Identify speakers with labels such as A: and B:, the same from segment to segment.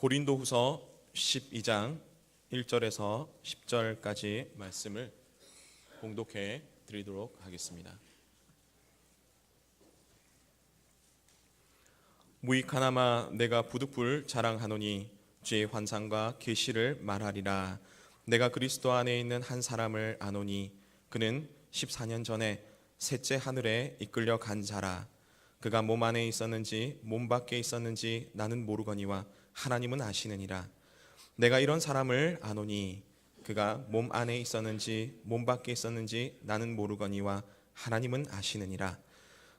A: 고린도후서 12장 1절에서 10절까지 말씀을 봉독해 드리도록 하겠습니다. 무익하나마 내가 부득불 자랑하노니 주의 환상과 계시를 말하리라. 내가 그리스도 안에 있는 한 사람을 아노니 그는 14년 전에 셋째 하늘에 이끌려 간 자라. 그가 몸 안에 있었는지 몸 밖에 있었는지 나는 모르거니와 하나님은 아시느니라. 내가 이런 사람을 아노니 그가 몸 안에 있었는지 몸 밖에 있었는지 나는 모르거니와 하나님은 아시느니라.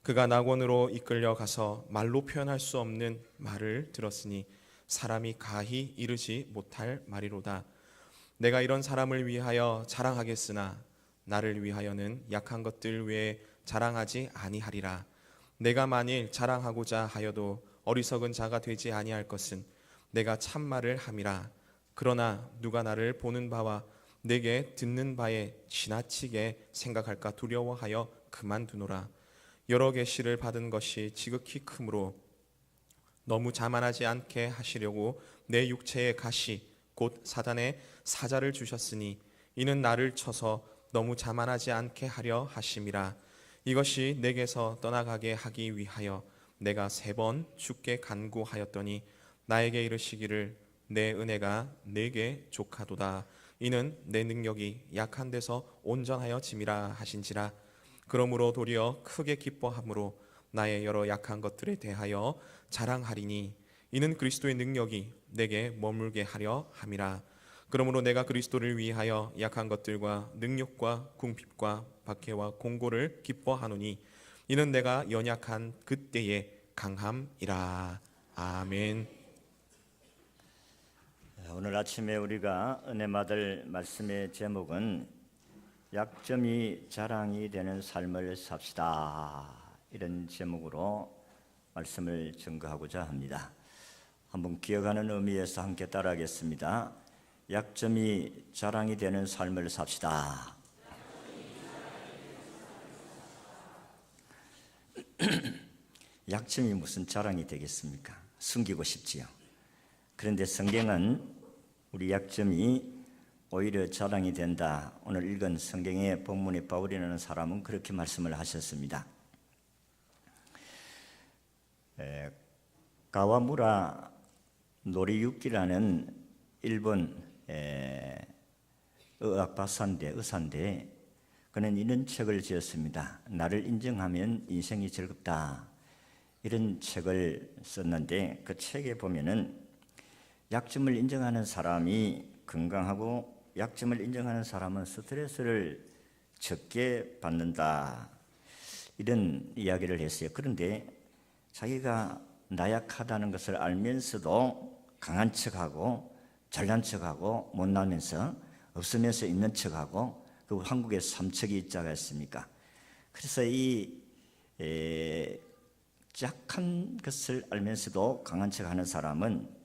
A: 그가 낙원으로 이끌려 가서 말로 표현할 수 없는 말을 들었으니 사람이 가히 이르지 못할 말이로다. 내가 이런 사람을 위하여 자랑하겠으나 나를 위하여는 약한 것들 외에 자랑하지 아니하리라. 내가 만일 자랑하고자 하여도 어리석은 자가 되지 아니할 것은 내가 참말을 함이라. 그러나 누가 나를 보는 바와 내게 듣는 바에 지나치게 생각할까 두려워하여 그만두노라. 여러 계시를 받은 것이 지극히 크므로 너무 자만하지 않게 하시려고 내 육체의 가시 곧 사단의 사자를 주셨으니 이는 나를 쳐서 너무 자만하지 않게 하려 하심이라. 이것이 내게서 떠나가게 하기 위하여 내가 3번 주께 간구하였더니 나에게 이르시기를 내 은혜가 내게 족하도다. 이는 내 능력이 약한 데서 온전하여 짐이라 하신지라. 그러므로 도리어 크게 기뻐함으로 나의 여러 약한 것들에 대하여 자랑하리니 이는 그리스도의 능력이 내게 머물게 하려 함이라. 그러므로 내가 그리스도를 위하여 약한 것들과 능력과 궁핍과 박해와 공고를 기뻐하노니 이는 내가 연약한 그때의 강함이라. 아멘.
B: 오늘 아침에 우리가 은혜 받을 말씀의 제목은 약점이 자랑이 되는 삶을 삽시다, 이런 제목으로 말씀을 증거하고자 합니다. 한번 기억하는 의미에서 함께 따라하겠습니다. 약점이 자랑이 되는 삶을 삽시다. 약점이 무슨 자랑이 되겠습니까? 숨기고 싶지요. 그런데 성경은 우리 약점이 오히려 자랑이 된다. 오늘 읽은 성경의 본문의 바울이라는 사람은 그렇게 말씀을 하셨습니다. 가와무라 노리유키라는 일본 의사인데 그는 이런 책을 지었습니다. 나를 인정하면 인생이 즐겁다, 이런 책을 썼는데 그 책에 보면은 약점을 인정하는 사람이 건강하고 약점을 인정하는 사람은 스트레스를 적게 받는다, 이런 이야기를 했어요. 그런데 자기가 나약하다는 것을 알면서도 강한 척하고 잘난 척하고 못나면서 없으면서 있는 척하고, 그 한국에 3척이 있지 않습니까? 그래서 이 약한 것을 알면서도 강한 척하는 사람은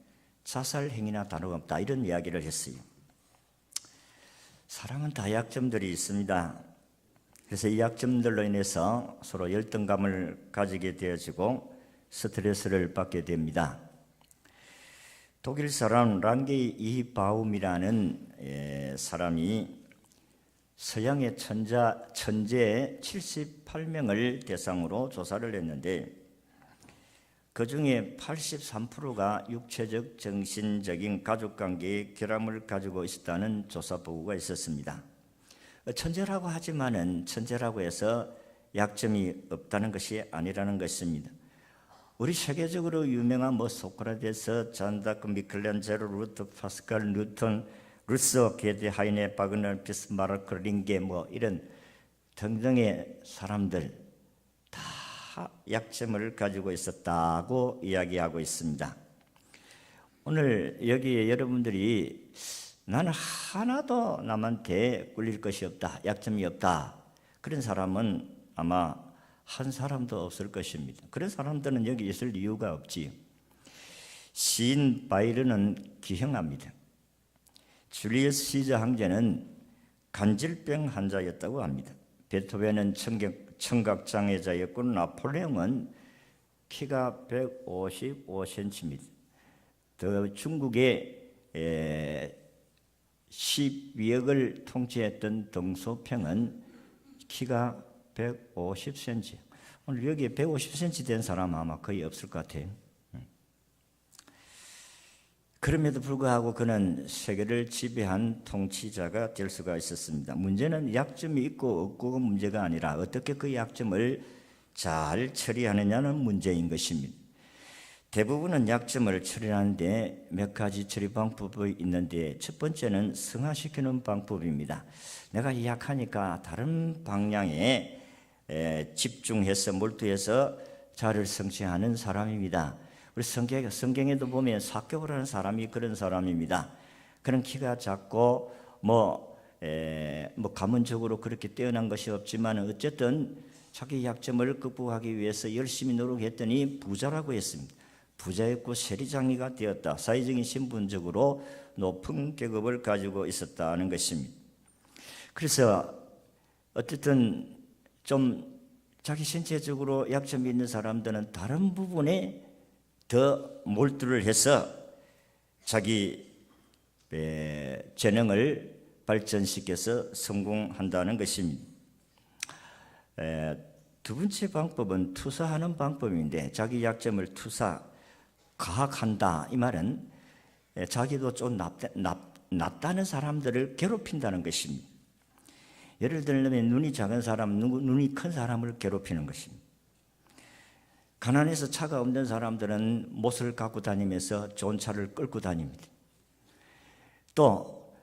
B: 자살 행위나 다름없다, 이런 이야기를 했어요. 사람은 다 약점들이 있습니다. 그래서 이 약점들로 인해서 서로 열등감을 가지게 되어지고 스트레스를 받게 됩니다. 독일 사람 란게이 이바움이라는 사람이 서양의 천재 78명을 대상으로 조사를 했는데 그 중에 83%가 육체적, 정신적인 가족관계에 결함을 가지고 있었다는 조사 보고가 있었습니다. 천재라고 하지만은 천재라고 해서 약점이 없다는 것이 아니라는 것입니다. 우리 세계적으로 유명한 소크라테스, 잔다크, 미켈란젤로, 루트, 파스칼, 뉴턴, 루소, 게데, 하이네, 바그너, 비스마르크, 링게 이런 등등의 사람들 다 약점을 가지고 있었다고 이야기하고 있습니다. 오늘 여기에 여러분들이 나는 하나도 남한테 꿀릴 것이 없다, 약점이 없다, 그런 사람은 아마 한 사람도 없을 것입니다. 그런 사람들은 여기 있을 이유가 없지요. 시인 바이런은 기형합니다. 줄리어스 시저 황제는 간질병 환자였다고 합니다. 베토벤은 청각장애자였고 나폴레옹은 키가 155cm입니다. 더 중국의 12억을 통치했던 덩소평은 키가 150cm. 오늘 여기에 150cm 된 사람 아마 거의 없을 것 같아요. 그럼에도 불구하고 그는 세계를 지배한 통치자가 될 수가 있었습니다. 문제는 약점이 있고 없고가 문제가 아니라 어떻게 그 약점을 잘 처리하느냐는 문제인 것입니다. 대부분은 약점을 처리하는데 몇 가지 처리 방법이 있는데 첫 번째는 승화시키는 방법입니다. 내가 약하니까 다른 방향에 집중해서 몰두해서 자를 성취하는 사람입니다. 우리 성경에도 보면 삭개오라는 사람이 그런 사람입니다. 그는 키가 작고 가문적으로 그렇게 뛰어난 것이 없지만 어쨌든 자기 약점을 극복하기 위해서 열심히 노력했더니 부자라고 했습니다. 부자였고 세리장이가 되었다. 사회적인 신분적으로 높은 계급을 가지고 있었다는 것입니다. 그래서 어쨌든 좀 자기 신체적으로 약점이 있는 사람들은 다른 부분에 더 몰두를 해서 자기 재능을 발전시켜서 성공한다는 것입니다. 두 번째 방법은 투사하는 방법인데 자기 약점을 가학한다. 이 말은 자기도 좀 낫다는 사람들을 괴롭힌다는 것입니다. 예를 들면 눈이 작은 사람, 눈이 큰 사람을 괴롭히는 것입니다. 가난해서 차가 없는 사람들은 못을 갖고 다니면서 좋은 차를 끌고 다닙니다. 또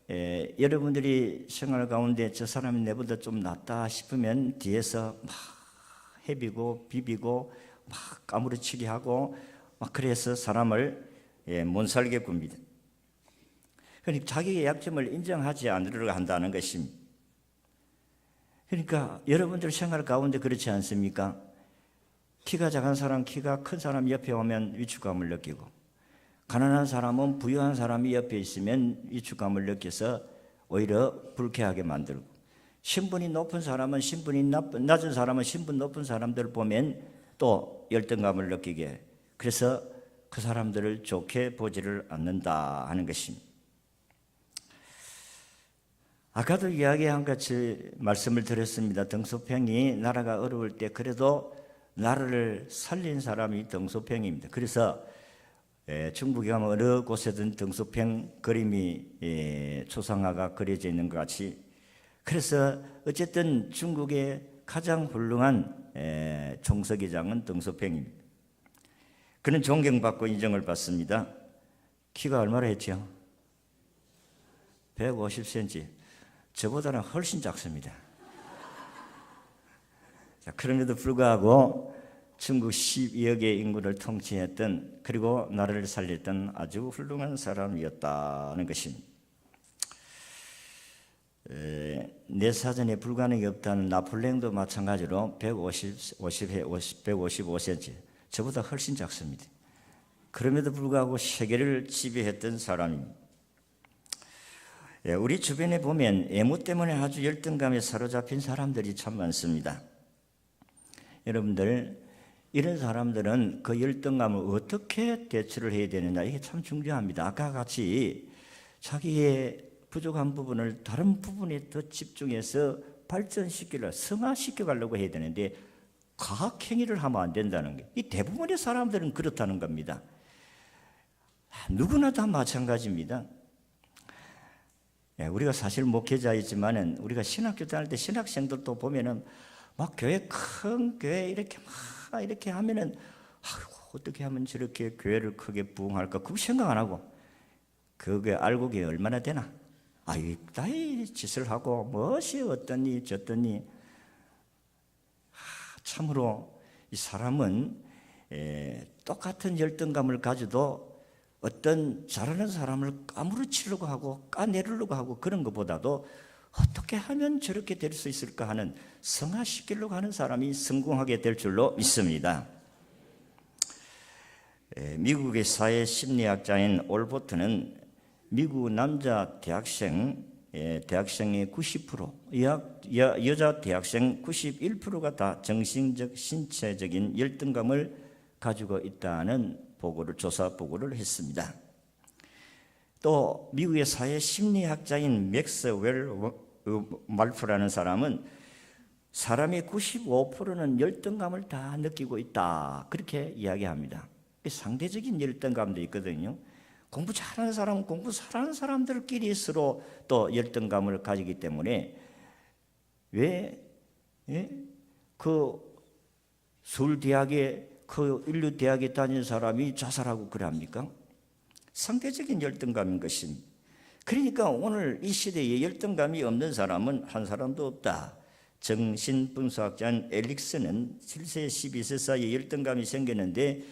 B: 여러분들이 생활 가운데 저 사람이 내보다 좀 낫다 싶으면 뒤에서 막 헤비고 비비고 막 까무러치게 하고 막 그래서 사람을 못 살게 굽니다. 그러니까 자기의 약점을 인정하지 않으려고 한다는 것입니다. 그러니까 여러분들 생활 가운데 그렇지 않습니까? 키가 작은 사람, 키가 큰 사람 옆에 오면 위축감을 느끼고 가난한 사람은 부유한 사람이 옆에 있으면 위축감을 느껴서 오히려 불쾌하게 만들고 신분이 높은 사람은 신분이 낮은 사람은 신분 높은 사람들을 보면 또 열등감을 느끼게 그래서 그 사람들을 좋게 보지를 않는다 하는 것입니다. 아까도 이야기한 같이 말씀을 드렸습니다. 덩소평이 나라가 어려울 때 그래도 나라를 살린 사람이 덩소평입니다. 그래서 중국에 가면 어느 곳에든 덩소평 그림이 초상화가 그려져 있는 것 같이 그래서 어쨌든 중국의 가장 훌륭한 총서기장은 덩소평입니다. 그는 존경받고 인정을 받습니다. 키가 얼마나 했죠? 150cm. 저보다는 훨씬 작습니다. 자, 그럼에도 불구하고 중국 12억의 인구를 통치했던 그리고 나라를 살렸던 아주 훌륭한 사람이었다는 것입니다. 내 사전에 불가능이 없다는 나폴레옹도 마찬가지로 155cm 저보다 훨씬 작습니다. 그럼에도 불구하고 세계를 지배했던 사람입니다. 우리 주변에 보면 외모 때문에 아주 열등감에 사로잡힌 사람들이 참 많습니다. 여러분들 이런 사람들은 그 열등감을 어떻게 대처를 해야 되느냐 이게 참 중요합니다. 아까 같이 자기의 부족한 부분을 다른 부분에 더 집중해서 발전시키려 승화시켜 가려고 해야 되는데 과학행위를 하면 안 된다는 게 이 대부분의 사람들은 그렇다는 겁니다. 누구나 다 마찬가지입니다. 우리가 사실 목회자이지만은 우리가 신학교 다닐 때 신학생들도 보면은 막 큰 교회 이렇게 막 이렇게 하면은 어떻게 하면 저렇게 교회를 크게 부흥할까 그거 생각 안 하고 그게 알고 게 얼마나 되나 이따위 짓을 하고 무엇이 어떠니 저떠니 참으로 이 사람은 똑같은 열등감을 가져도 어떤 잘하는 사람을 까무러치려고 하고 까내리려고 하고 그런 것보다도 어떻게 하면 저렇게 될 수 있을까 하는 성화시키려고 하는 사람이 성공하게 될 줄로 믿습니다. 미국의 사회 심리학자인 올보트는 미국 남자 대학생의 90%, 여자 대학생 91%가 다 정신적, 신체적인 열등감을 가지고 있다는 조사 보고를 했습니다. 또 미국의 사회 심리학자인 맥스웰 말프라는 사람은 사람의 95%는 열등감을 다 느끼고 있다, 그렇게 이야기합니다. 상대적인 열등감도 있거든요. 공부 잘하는 사람은 공부 잘하는 사람들끼리 서로 또 열등감을 가지기 때문에 왜 그 서울대학에 그 인류대학에 다닌 사람이 자살하고 그래 합니까? 상대적인 열등감인 것입니다. 그러니까 오늘 이 시대에 열등감이 없는 사람은 한 사람도 없다. 정신분석학자인 엘릭슨은 7세 12세 사이에 열등감이 생기는데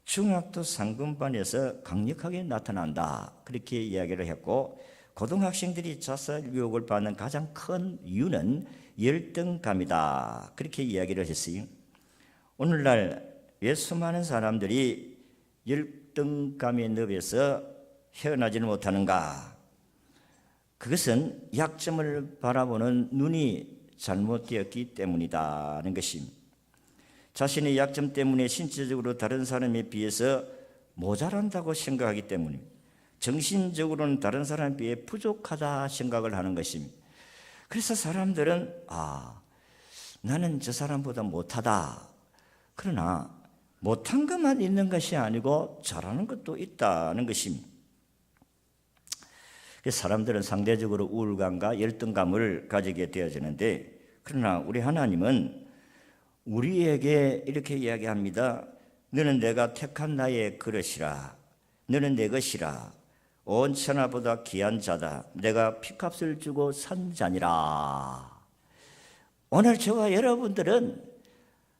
B: 중학교 상금반에서 강력하게 나타난다, 그렇게 이야기를 했고, 고등학생들이 자살 유혹을 받는 가장 큰 이유는 열등감이다, 그렇게 이야기를 했어요. 오늘날 왜 수많은 사람들이 열등감의 늪에서 헤어나지는 못하는가? 그것은 약점을 바라보는 눈이 잘못되었기 때문이다는 것입니다. 자신의 약점 때문에 신체적으로 다른 사람에 비해서 모자란다고 생각하기 때문입니다. 정신적으로는 다른 사람에 비해 부족하다 생각을 하는 것입니다. 그래서 사람들은 나는 저 사람보다 못하다. 그러나 못한 것만 있는 것이 아니고 잘하는 것도 있다는 것입니다. 사람들은 상대적으로 우울감과 열등감을 가지게 되어지는데, 그러나 우리 하나님은 우리에게 이렇게 이야기합니다. 너는 내가 택한 나의 그릇이라. 너는 내 것이라. 온 천하보다 귀한 자다. 내가 피값을 주고 산 자니라. 오늘 저와 여러분들은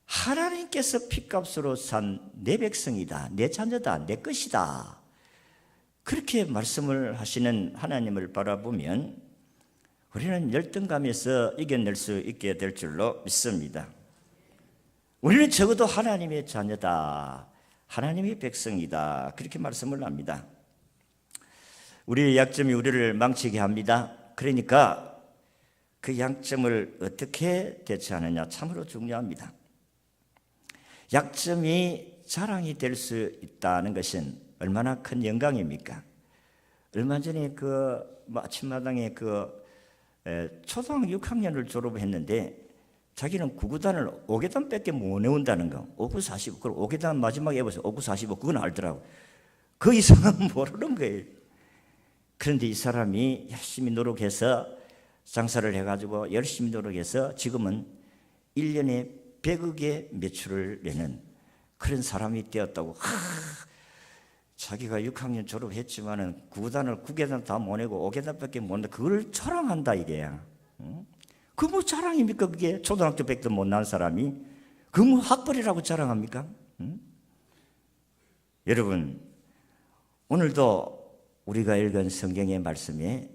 B: 하나님께서 피값으로 산 내 백성이다. 내 자녀다. 내 것이다. 그렇게 말씀을 하시는 하나님을 바라보면 우리는 열등감에서 이겨낼 수 있게 될 줄로 믿습니다. 우리는 적어도 하나님의 자녀다, 하나님의 백성이다, 그렇게 말씀을 합니다. 우리의 약점이 우리를 망치게 합니다. 그러니까 그 약점을 어떻게 대처하느냐 참으로 중요합니다. 약점이 자랑이 될 수 있다는 것은 얼마나 큰 영광입니까? 얼마 전에 아침마당에 초등학교 6학년을 졸업했는데 자기는 구구단을 5계단밖에 못 외운다는 거. 5, 9, 45. 그럼 5계단 마지막에 해보세요. 5, 9, 45. 그건 알더라고. 그 이상은 모르는 거예요. 그런데 이 사람이 열심히 노력해서 장사를 해가지고 열심히 노력해서 지금은 1년에 100억의 매출을 내는 그런 사람이 되었다고. 자기가 6학년 졸업했지만은 9계단 다 못 내고 5계단밖에 못 내. 그걸 자랑한다 이게야. 그 뭐 자랑입니까? 그게 초등학교 100도 못 난 사람이 그 뭐 학벌이라고 자랑합니까? 여러분, 오늘도 우리가 읽은 성경의 말씀에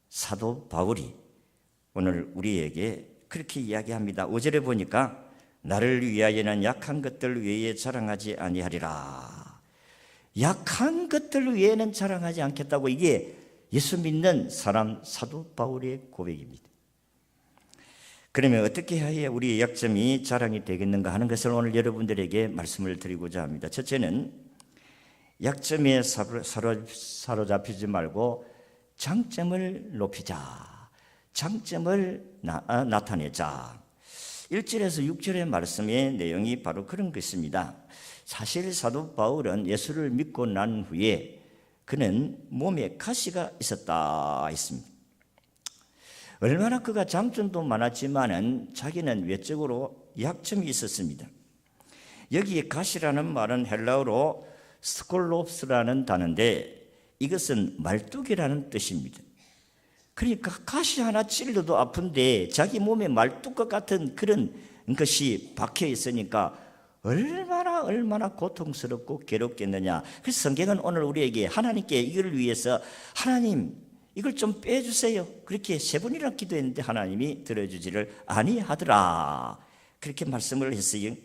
B: 사도 바울이 오늘 우리에게 그렇게 이야기합니다. 5절에 보니까 나를 위하여는 약한 것들 외에 자랑하지 아니하리라. 약한 것들 외에는 자랑하지 않겠다고, 이게 예수 믿는 사람 사도 바울의 고백입니다. 그러면 어떻게 해야 우리의 약점이 자랑이 되겠는가 하는 것을 오늘 여러분들에게 말씀을 드리고자 합니다. 첫째는 약점에 사로잡히지 말고 장점을 높이자. 장점을 나타내자. 1절에서 6절의 말씀의 내용이 바로 그런 것입니다. 사실 사도 바울은 예수를 믿고 난 후에 그는 몸에 가시가 있었다 했습니다. 얼마나 그가 장점도 많았지만은 자기는 외적으로 약점이 있었습니다. 여기에 가시라는 말은 헬라어로 스콜롭스라는 단어인데 이것은 말뚝이라는 뜻입니다. 그러니까 가시 하나 찔러도 아픈데 자기 몸에 말뚝과 같은 그런 것이 박혀 있으니까 얼마나 고통스럽고 괴롭겠느냐. 그래서 성경은 오늘 우리에게 하나님께 이걸 위해서 하나님 이걸 좀 빼주세요. 그렇게 3번이나 기도했는데 하나님이 들어주지를 아니하더라. 그렇게 말씀을 했어요.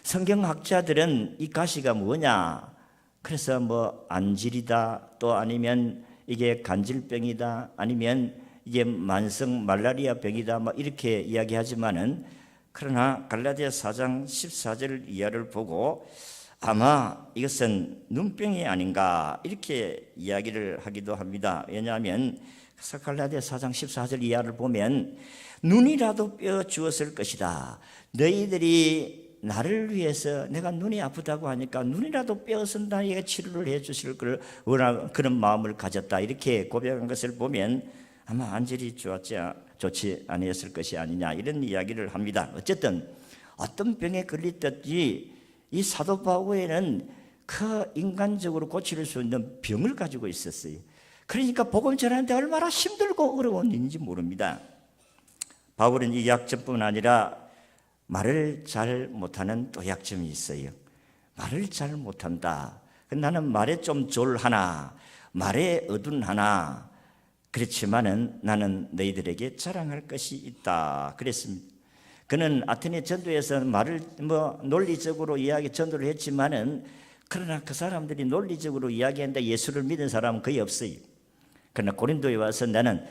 B: 성경학자들은 이 가시가 뭐냐? 그래서 뭐 안질이다, 또 아니면 이게 간질병이다, 아니면 이게 만성 말라리아 병이다, 뭐 이렇게 이야기하지만은 그러나 갈라디아 4장 14절 이하를 보고 아마 이것은 눈병이 아닌가 이렇게 이야기를 하기도 합니다. 왜냐하면 사갈라디아 4장 14절 이하를 보면 눈이라도 뼈 주었을 것이다. 너희들이 나를 위해서 내가 눈이 아프다고 하니까 눈이라도 뼈서 나에게 치료를 해 주실 걸 원하는 그런 마음을 가졌다. 이렇게 고백한 것을 보면 아마 안절이 좋지 아니었을 것이 아니냐 이런 이야기를 합니다. 어쨌든 어떤 병에 걸렸든지 이 사도 바울에는 그 인간적으로 고칠 수 있는 병을 가지고 있었어요. 그러니까 복음 전하는데 얼마나 힘들고 어려운 일인지 모릅니다. 바울은 이 약점뿐 아니라 말을 잘 못하는 또 약점이 있어요. 말을 잘 못한다. 나는 말에 좀 졸하나 말에 어둔하나 그렇지만은 나는 너희들에게 자랑할 것이 있다 그랬습니다. 그는 아테네 전도에서 말을 논리적으로 이야기 전도를 했지만은 그러나 그 사람들이 논리적으로 이야기한다 예수를 믿은 사람은 거의 없어요. 그러나 고린도에 와서 나는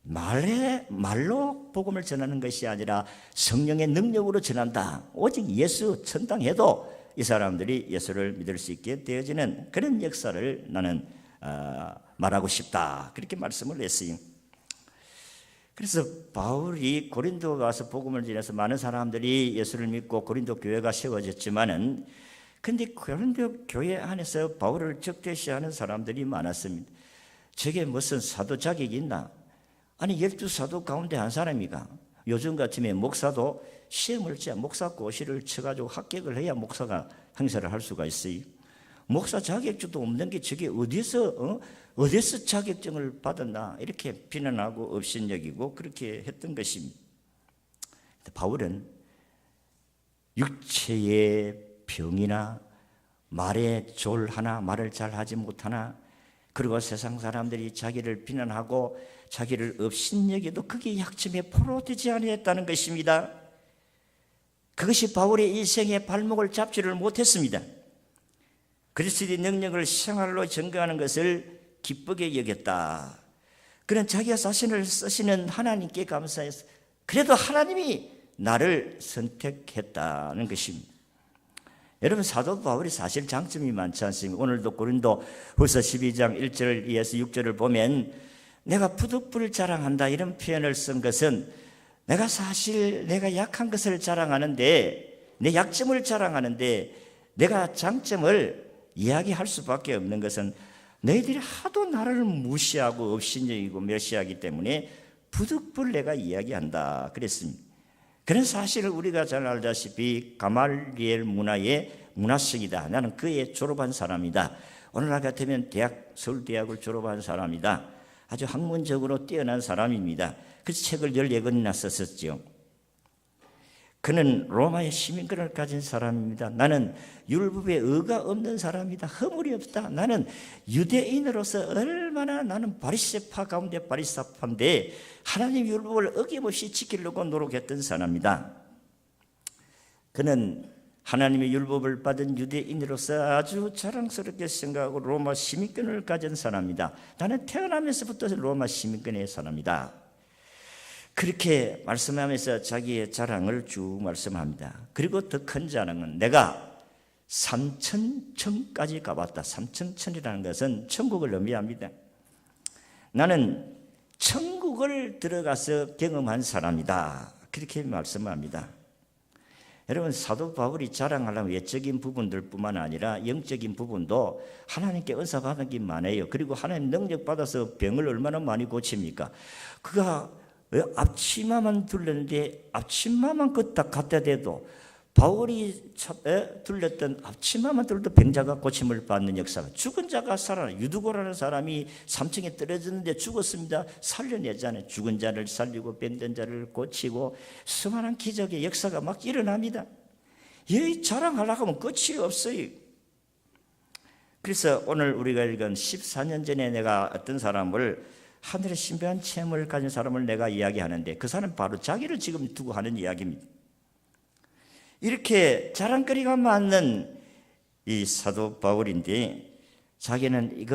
B: 말로 복음을 전하는 것이 아니라 성령의 능력으로 전한다. 오직 예수 전당해도 이 사람들이 예수를 믿을 수 있게 되어지는 그런 역사를 나는 말하고 싶다. 그렇게 말씀을 했어요. 그래서 바울이 고린도 가서 복음을 전해서 많은 사람들이 예수를 믿고 고린도 교회가 세워졌지만은 근데 고린도 교회 안에서 바울을 적대시하는 사람들이 많았습니다. 저게 무슨 사도 자격이 있나? 아니 12사도 가운데 한 사람이가 요즘 같으면 목사도 시험을 쳐 목사 고시를 쳐가지고 합격을 해야 목사가 행세를 할 수가 있어요. 목사 자격증도 없는 게 저게 어디서 자격증을 받았나 이렇게 비난하고 업신여기고 그렇게 했던 것입니다. 바울은 육체의 병이나 말에 졸하나 말을 잘하지 못하나 그리고 세상 사람들이 자기를 비난하고 자기를 업신여겨도 그게 약점에 포로되지 아니했다는 것입니다. 그것이 바울의 일생의 발목을 잡지를 못했습니다. 그리스도의 능력을 생활로 증거하는 것을 기쁘게 여겼다. 그는 자기가 자신을 쓰시는 하나님께 감사해서 그래도 하나님이 나를 선택했다는 것입니다. 여러분 사도 바울이 사실 장점이 많지 않습니까? 오늘도 고린도 후서 12장 1절 이어서 6절을 보면 내가 부득불을 자랑한다 이런 표현을 쓴 것은 내가 사실 내가 약한 것을 자랑하는데 내 약점을 자랑하는데 내가 장점을 이야기할 수밖에 없는 것은 너희들이 하도 나를 무시하고 업신여기고 멸시하기 때문에 부득불 내가 이야기한다 그랬습니다. 그런 사실을 우리가 잘 알다시피 가말리엘 문화의 문화성이다. 나는 그에 졸업한 사람이다. 오늘날 같으면 서울대학을 졸업한 사람이다. 아주 학문적으로 뛰어난 사람입니다. 그래서 책을 14권이나 썼었죠. 그는 로마의 시민권을 가진 사람입니다. 나는 율법에 의가 없는 사람이다. 허물이 없다. 나는 유대인으로서 얼마나 나는 바리새파 가운데 바리새파인데 하나님 율법을 어김없이 지키려고 노력했던 사람이다. 그는 하나님의 율법을 받은 유대인으로서 아주 자랑스럽게 생각하고 로마 시민권을 가진 사람이다. 나는 태어나면서부터 로마 시민권의 사람이다. 그렇게 말씀하면서 자기의 자랑을 쭉 말씀합니다. 그리고 더 큰 자랑은 내가 3,000층까지 가봤다. 3,000층이라는 것은 천국을 의미합니다. 나는 천국을 들어가서 경험한 사람이다. 그렇게 말씀합니다. 여러분 사도 바울이 자랑하려면 외적인 부분들뿐만 아니라 영적인 부분도 하나님께 은사 받은 게 많아요. 그리고 하나님 능력 받아서 병을 얼마나 많이 고칩니까? 그가 앞치마만 둘렀는데 앞치마만 딱 갖다 대도 바울이 둘렸던 앞치마만 둘러도 병자가 고침을 받는 역사가 죽은 자가 살아나 유두고라는 사람이 3층에 떨어졌는데 죽었습니다. 살려내잖아요. 죽은 자를 살리고 병든 자를 고치고 수많은 기적의 역사가 막 일어납니다. 이 자랑하려고 하면 끝이 없어요. 그래서 오늘 우리가 읽은 14년 전에 내가 어떤 사람을 하늘의 신비한 체험을 가진 사람을 내가 이야기하는데 그 사람은 바로 자기를 지금 두고 하는 이야기입니다. 이렇게 자랑거리가 많은 이 사도 바울인데 자기는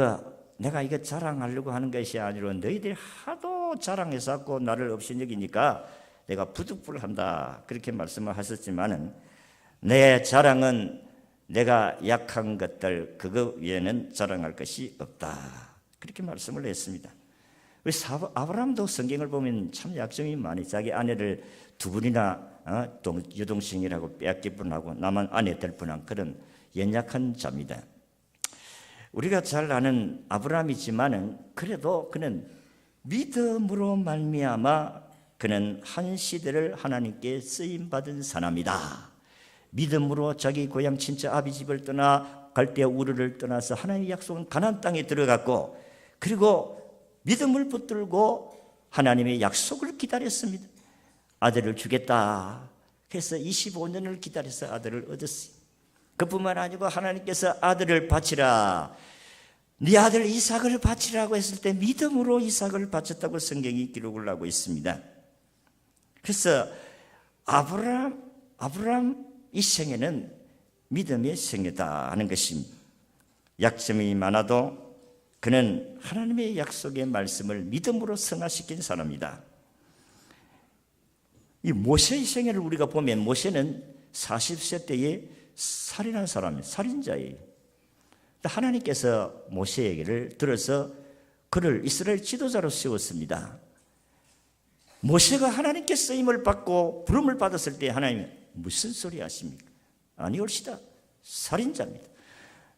B: 내가 이거 자랑하려고 하는 것이 아니라 너희들이 하도 자랑해서 나를 업신여기니까 내가 부득불한다 그렇게 말씀을 하셨지만은 내 자랑은 내가 약한 것들 그거 위에는 자랑할 것이 없다. 그렇게 말씀을 했습니다. 우리 아브라함도 성경을 보면 참 약점이 많이 자기 아내를 두 분이나 유동생이라고 빼앗길 뻔하고 나만 아내 될 뻔한 그런 연약한 자입니다. 우리가 잘 아는 아브라함이지만은 그래도 그는 믿음으로 말미암아 그는 한 시대를 하나님께 쓰임 받은 사람이다. 믿음으로 자기 고향 친척 아비 집을 떠나 갈대아 우르를 떠나서 하나님의 약속은 가나안 땅에 들어갔고, 그리고 믿음을 붙들고 하나님의 약속을 기다렸습니다. 아들을 주겠다 해서 25년을 기다려서 아들을 얻었어요. 그뿐만 아니고 하나님께서 아들을 바치라, 네 아들 이삭을 바치라고 했을 때 믿음으로 이삭을 바쳤다고 성경이 기록을 하고 있습니다. 그래서 아브라함 이 생애는 믿음의 생애다 하는 것입니다. 약점이 많아도 그는 하나님의 약속의 말씀을 믿음으로 승화시킨 사람이다. 이 모세의 생애를 우리가 보면 모세는 40세 때에 살인한 사람이에요. 살인자예요. 하나님께서 모세에게를 들어서 그를 이스라엘 지도자로 세웠습니다. 모세가 하나님께 쓰임을 받고 부름을 받았을 때 하나님은 무슨 소리 하십니까? 아니올시다. 살인자입니다.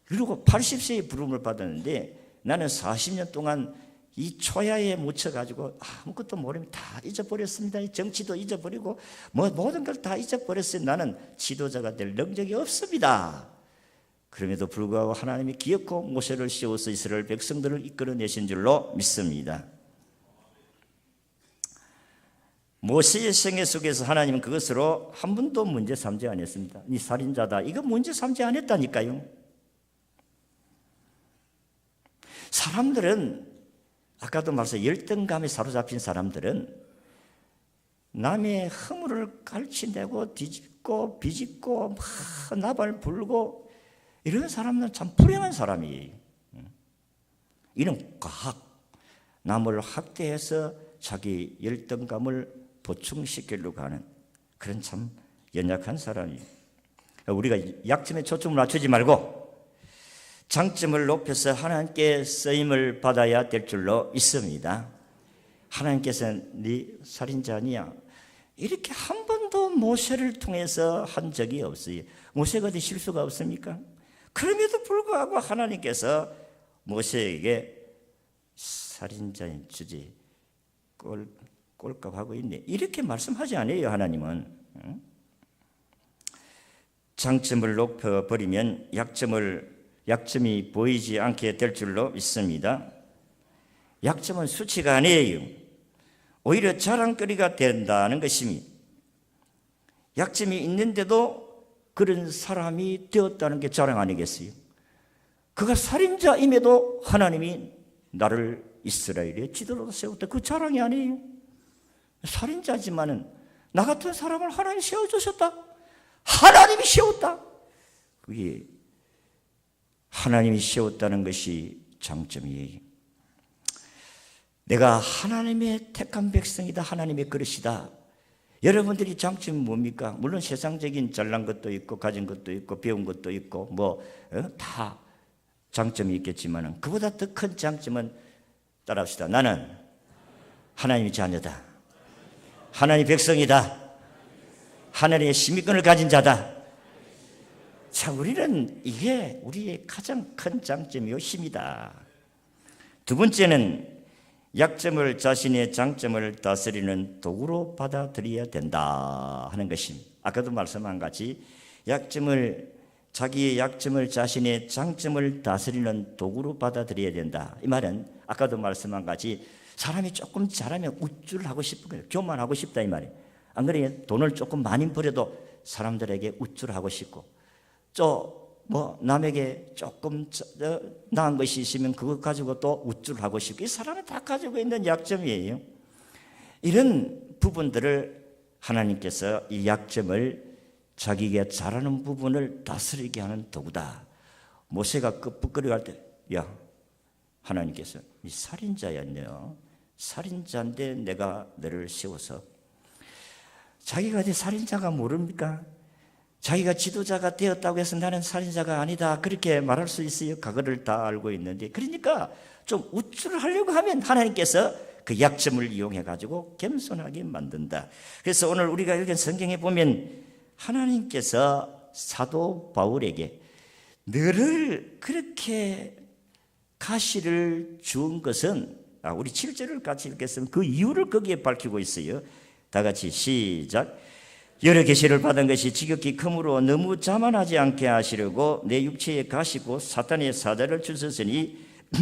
B: 그리고 80세에 부름을 받았는데 나는 40년 동안 이 초야에 묻혀가지고 아무것도 모르면 다 잊어버렸습니다. 정치도 잊어버리고 모든 걸 다 잊어버렸어요. 나는 지도자가 될 능력이 없습니다. 그럼에도 불구하고 하나님이 기어코 모세를 씌워서 이스라엘 백성들을 이끌어내신 줄로 믿습니다. 모세의 생애 속에서 하나님은 그것으로 한 번도 문제 삼지 않았습니다. 이 살인자다, 이거 문제 삼지 않았다니까요. 사람들은 아까도 말씀 열등감에 사로잡힌 사람들은 남의 허물을 갈취내고 뒤집고 비집고 나발 불고 이런 사람은 참 불행한 사람이에요. 이는 과학, 남을 학대해서 자기 열등감을 보충시키려고 하는 그런 참 연약한 사람이에요. 우리가 약점에 초점을 맞추지 말고 장점을 높여서 하나님께 쓰임을 받아야 될 줄로 있습니다. 하나님께서는 네 살인자 아니야, 이렇게 한 번도 모세를 통해서 한 적이 없어요. 모세가 어디 실수가 없습니까? 그럼에도 불구하고 하나님께서 모세에게 살인자인 주제 꼴값하고 있네, 이렇게 말씀하지 않아요. 하나님은 장점을 높여버리면 약점이 보이지 않게 될 줄로 믿습니다. 약점은 수치가 아니에요. 오히려 자랑거리가 된다는 것입니다. 약점이 있는데도 그런 사람이 되었다는 게 자랑 아니겠어요? 그가 살인자임에도 하나님이 나를 이스라엘의 지도로 세웠다, 그 자랑이 아니에요. 살인자지만은 나 같은 사람을 하나님이 세워주셨다, 하나님이 세웠다, 그게 하나님이 세웠다는 것이 장점이에요. 내가 하나님의 택한 백성이다, 하나님의 그릇이다. 여러분들이 장점이 뭡니까? 물론 세상적인 잘난 것도 있고 가진 것도 있고 배운 것도 있고 다 장점이 있겠지만 그보다 더 큰 장점은 따라합시다. 나는 하나님의 자녀다, 하나님의 백성이다, 하나님의 시민권을 가진 자다. 자, 우리는 이게 우리의 가장 큰 장점이요 힘이다. 두 번째는 약점을 자신의 장점을 다스리는 도구로 받아들여야 된다 하는 것입니다. 아까도 말씀한 같이 자기의 약점을 자신의 장점을 다스리는 도구로 받아들여야 된다. 이 말은 아까도 말씀한 같이 사람이 조금 잘하면 우쭐하고 싶은 거예요. 교만하고 싶다 이 말이에요. 안 그래요? 돈을 조금 많이 벌여도 사람들에게 우쭐하고 싶고, 남에게 조금 나은 것이 있으면 그것 가지고 또 우쭐하고 싶고, 이 사람은 다 가지고 있는 약점이에요. 이런 부분들을 하나님께서 이 약점을 자기가 잘하는 부분을 다스리게 하는 도구다. 모세가 끄떡거리고 할 때, 야, 하나님께서 이 살인자였네요. 살인자인데 내가 너를 세워서, 자기가 내 살인자가 모릅니까? 자기가 지도자가 되었다고 해서 나는 살인자가 아니다 그렇게 말할 수 있어요. 과거를 다 알고 있는데. 그러니까 좀 우쭐하려고 하면 하나님께서 그 약점을 이용해 가지고 겸손하게 만든다. 그래서 오늘 우리가 읽은 성경에 보면 하나님께서 사도 바울에게 너를 그렇게 가시를 주은 것은, 우리 7절을 같이 읽겠으면 그 이유를 거기에 밝히고 있어요. 다 같이 시작. 여러 계시를 받은 것이 지극히 크므로 너무 자만하지 않게 하시려고 내 육체에 가시고 사탄의 사자를 주셨으니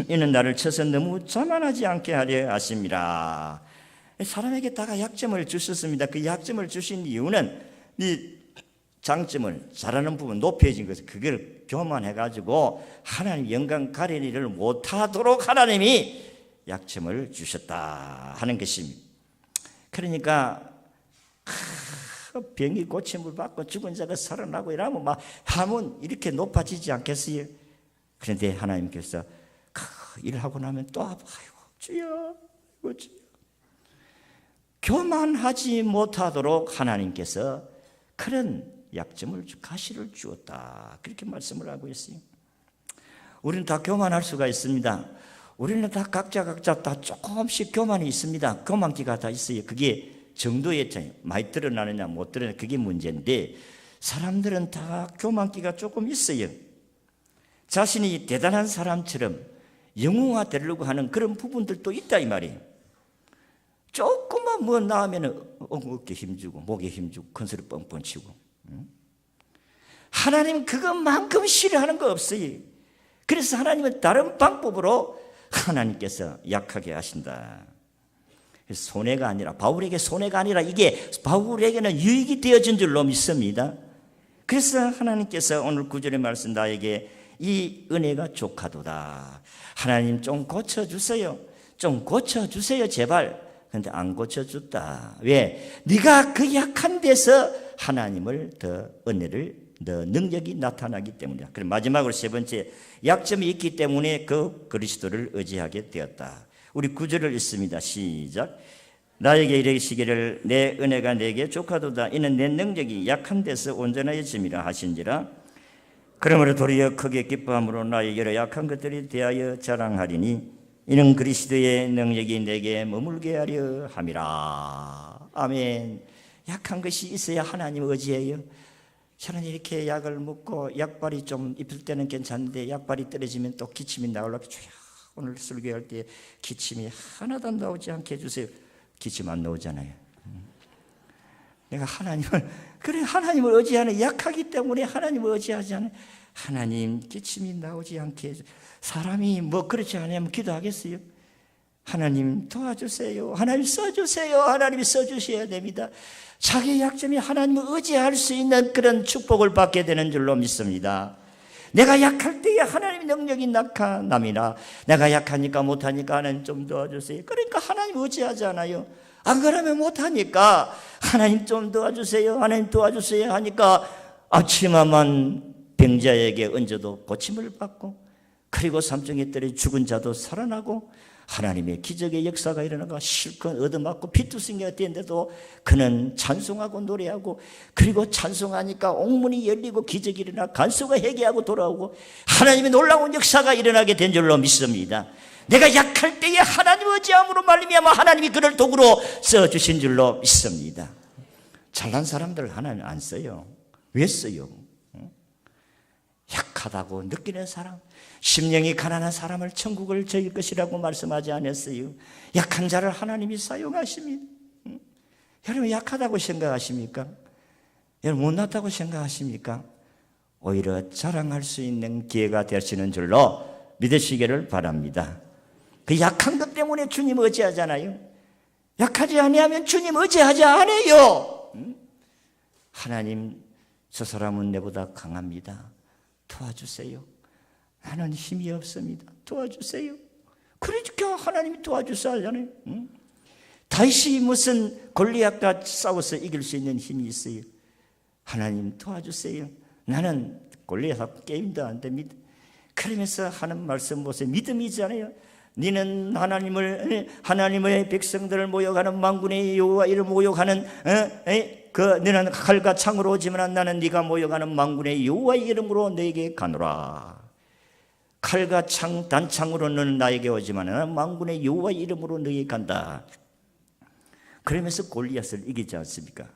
B: 이는 나를 쳐서 너무 자만하지 않게 하려 하심이라. 사람에게 다가 약점을 주셨습니다. 그 약점을 주신 이유는 이 장점을 잘하는 부분 높여진 것을 그걸 교만해가지고 하나님 영광 가리는 일을 못하도록 하나님이 약점을 주셨다 하는 것입니다. 그러니까 병이 고침을 받고 죽은 자가 살아나고 이러면 막 하면 이렇게 높아지지 않겠어요? 그런데 하나님께서 일하고 나면 또 아이고 주여, 주여. 교만하지 못하도록 하나님께서 그런 약점을 가시를 주었다 그렇게 말씀을 하고 있어요. 우리는 다 교만할 수가 있습니다. 우리는 다 각자 다 조금씩 교만이 있습니다. 교만기가 다 있어요. 그게 정도의 차이, 많이 드러나느냐 못 드러나느냐 그게 문제인데 사람들은 다 교만기가 조금 있어요. 자신이 대단한 사람처럼 영웅화되려고 하는 그런 부분들도 있다 이 말이에요. 조금만 뭐 나오면 어깨 힘주고 목에 힘주고 큰 소리 뻥뻥 치고. 하나님은 그것만큼 싫어하는 거 없어요. 그래서 하나님은 다른 방법으로 하나님께서 약하게 하신다. 손해가 아니라, 바울에게 손해가 아니라 이게 바울에게는 유익이 되어진 줄로 믿습니다. 그래서 하나님께서 오늘 9절의 말씀 나에게 이 은혜가 족하도다. 하나님 좀 고쳐주세요. 좀 고쳐주세요 제발. 그런데 안 고쳐줬다. 왜? 네가 그 약한 데서 하나님을 더 은혜를 더 능력이 나타나기 때문이다. 그럼 마지막으로 세 번째, 약점이 있기 때문에 그 그리스도를 의지하게 되었다. 우리 9절을 읽습니다. 시작. 나에게 이르시기를 내 은혜가 내게 족하도다. 이는 내 능력이 약한 데서 온전하여짐이라 하신지라. 그러므로 도리어 크게 기뻐함으로 나의 여러 약한 것들이 대하여 자랑하리니 이는 그리스도의 능력이 내게 머물게 하려 함이라. 아멘. 약한 것이 있어야 하나님 의지해요. 저는 이렇게 약을 먹고 약발이 좀 입을 때는 괜찮은데 약발이 떨어지면 또 기침이 나오려고 주여 오늘 설교할 때 기침이 하나도 나오지 않게 해주세요. 기침 안 나오잖아요. 내가 하나님을 의지하는 약하기 때문에 하나님을 의지하지 않아요. 하나님 기침이 나오지 않게 해주세요. 사람이 뭐 그렇지 않으면 기도하겠어요? 하나님 도와주세요. 하나님 써주세요. 하나님이 써주셔야 됩니다. 자기의 약점이 하나님을 의지할 수 있는 그런 축복을 받게 되는 줄로 믿습니다. 내가 약할 때에 하나님의 능력이 나타납니다. 내가 약하니까 못하니까 하나님 좀 도와주세요. 그러니까 하나님 의지하잖아요. 안 그러면 못하니까 하나님 좀 도와주세요. 하나님 도와주세요 하니까 앞치마만 병자에게 얹어도 고침을 받고 그리고 삼중에 떨어져 죽은 자도 살아나고 하나님의 기적의 역사가 일어나고 실컷 얻어맞고 피투성이가 되는데도 그는 찬송하고 노래하고 그리고 찬송하니까 옥문이 열리고 기적이 일어나 간수가 회개하고 돌아오고 하나님의 놀라운 역사가 일어나게 된 줄로 믿습니다. 내가 약할 때에 하나님 의지함으로 말미암아 하나님이 그를 도구로 써주신 줄로 믿습니다. 잘난 사람들 하나님 안 써요. 왜 써요? 약하다고 느끼는 사람, 심령이 가난한 사람을 천국을 저길 것이라고 말씀하지 않았어요. 약한 자를 하나님이 사용하십니다. 여러분 약하다고 생각하십니까? 여러분 못났다고 생각하십니까? 오히려 자랑할 수 있는 기회가 되시는 줄로 믿으시기를 바랍니다. 그 약한 것 때문에 주님 의지하잖아요. 약하지 아니하면 주님 의지하지 않아요. 하나님 저 사람은 내보다 강합니다. 도와주세요. 나는 힘이 없습니다. 도와주세요. 그러니까 하나님이 도와주셔야 하잖아요. 다윗이 무슨 골리앗과 싸워서 이길 수 있는 힘이 있어요. 하나님 도와주세요. 나는 골리앗하고 게임도 안 됩니다. 그러면서 하는 말씀 보세요. 믿음이잖아요. 너는 하나님의 백성들을 모욕하는 만군의 여호와 이를 모욕하는 너는 칼과 창으로 오지만 나는 네가 모여가는 만군의 여호와의 이름으로 너에게 가노라. 칼과 창, 단창으로 너는 나에게 오지만 나는 만군의 여호와의 이름으로 너에게 간다. 그러면서 골리앗을 이기지 않습니까?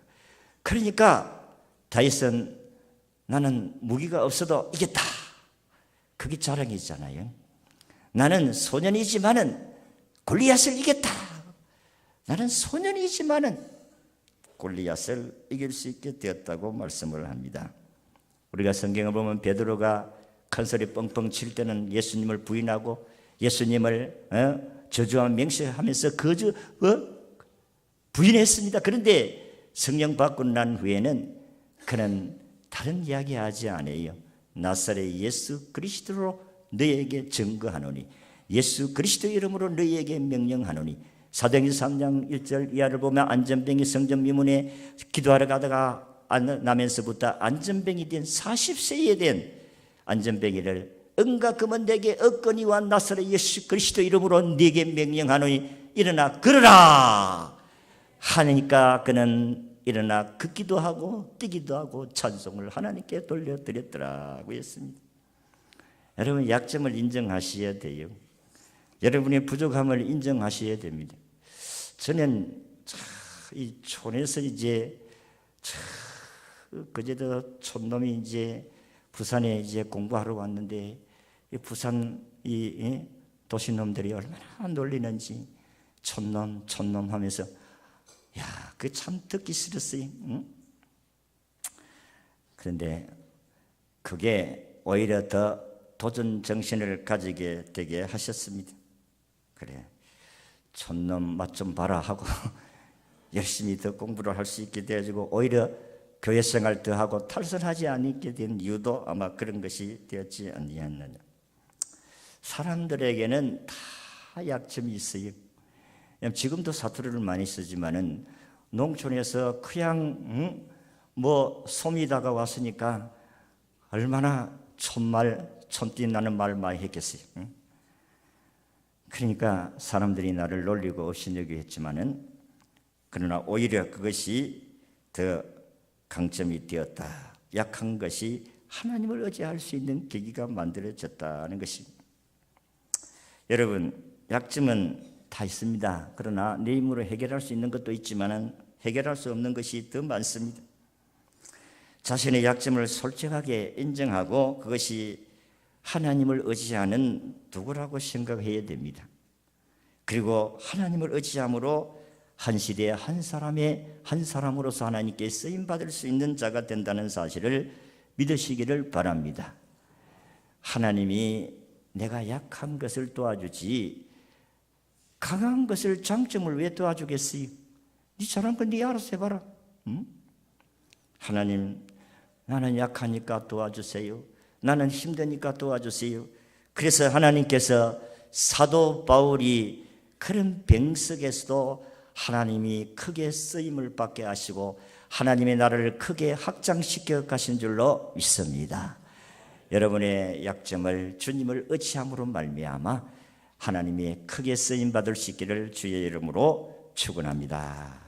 B: 그러니까 다윗은 나는 무기가 없어도 이겼다. 그게 자랑이잖아요. 나는 소년이지만은 골리앗을 이겼다. 나는 소년이지만은 골리앗을 이길 수 있게 되었다고 말씀을 합니다. 우리가 성경을 보면 베드로가 큰 소리 뻥뻥 칠 때는 예수님을 부인하고 예수님을 저주하며 맹세하면서 부인했습니다. 그런데 성령 받고 난 후에는 그는 다른 이야기하지 않아요. 나사렛 예수 그리스도로 너희에게 증거하노니, 예수 그리스도 이름으로 너희에게 명령하노니. 사도행전 3장 1절 이하를 보면 안전뱅이 성전 미문에 기도하러 가다가 나면서부터 안전뱅이 된 40세에 된 안전뱅이를 은과 금은 내게 얻거니와 나사렛 예수 그리스도 이름으로 네게 명령하노니 일어나 걸으라 하니까 그는 일어나 걷기도 하고 뛰기도 하고 찬송을 하나님께 돌려드렸더라고 했습니다. 여러분, 약점을 인정하셔야 돼요. 여러분의 부족함을 인정하셔야 됩니다. 저는 이 촌에서 이제 그제도 촌놈이 이제 부산에 이제 공부하러 왔는데 이 부산 이 도시놈들이 얼마나 놀리는지 촌놈 하면서 야, 그 참 듣기 싫었어요. 응? 그런데 그게 오히려 더 도전 정신을 가지게 되게 하셨습니다. 그래, 촌놈 맛 좀 봐라 하고 열심히 더 공부를 할 수 있게 되어지고 오히려 교회 생활 더 하고 탈선하지 않게 된 이유도 아마 그런 것이 되었지 아니었느냐. 사람들에게는 다 약점이 있어요. 지금도 사투리를 많이 쓰지만은 농촌에서 그냥 솜이 다가왔으니까 얼마나 촌띠 나는 말 많이 했겠어요. 그러니까 사람들이 나를 놀리고 업신여기고 했지만은 그러나 오히려 그것이 더 강점이 되었다. 약한 것이 하나님을 의지할 수 있는 계기가 만들어졌다는 것입니다. 여러분, 약점은 다 있습니다. 그러나 내 힘으로 해결할 수 있는 것도 있지만은 해결할 수 없는 것이 더 많습니다. 자신의 약점을 솔직하게 인정하고 그것이 하나님을 의지하는 도구라고 생각해야 됩니다. 그리고 하나님을 의지함으로 한 시대에 한 사람으로서 하나님께 쓰임받을 수 있는 자가 된다는 사실을 믿으시기를 바랍니다. 하나님이 내가 약한 것을 도와주지 강한 것을 장점을 왜 도와주겠어요? 네 잘한 건 네 알아서 해봐라. 응? 하나님, 나는 약하니까 도와주세요. 나는 힘드니까 도와주세요. 그래서 하나님께서 사도 바울이 그런 병석에서도 하나님이 크게 쓰임을 받게 하시고 하나님의 나라를 크게 확장시켜 가신 줄로 믿습니다. 여러분의 약점을 주님을 의지함으로 말미암아 하나님이 크게 쓰임 받을 수 있기를 주의 이름으로 축원합니다.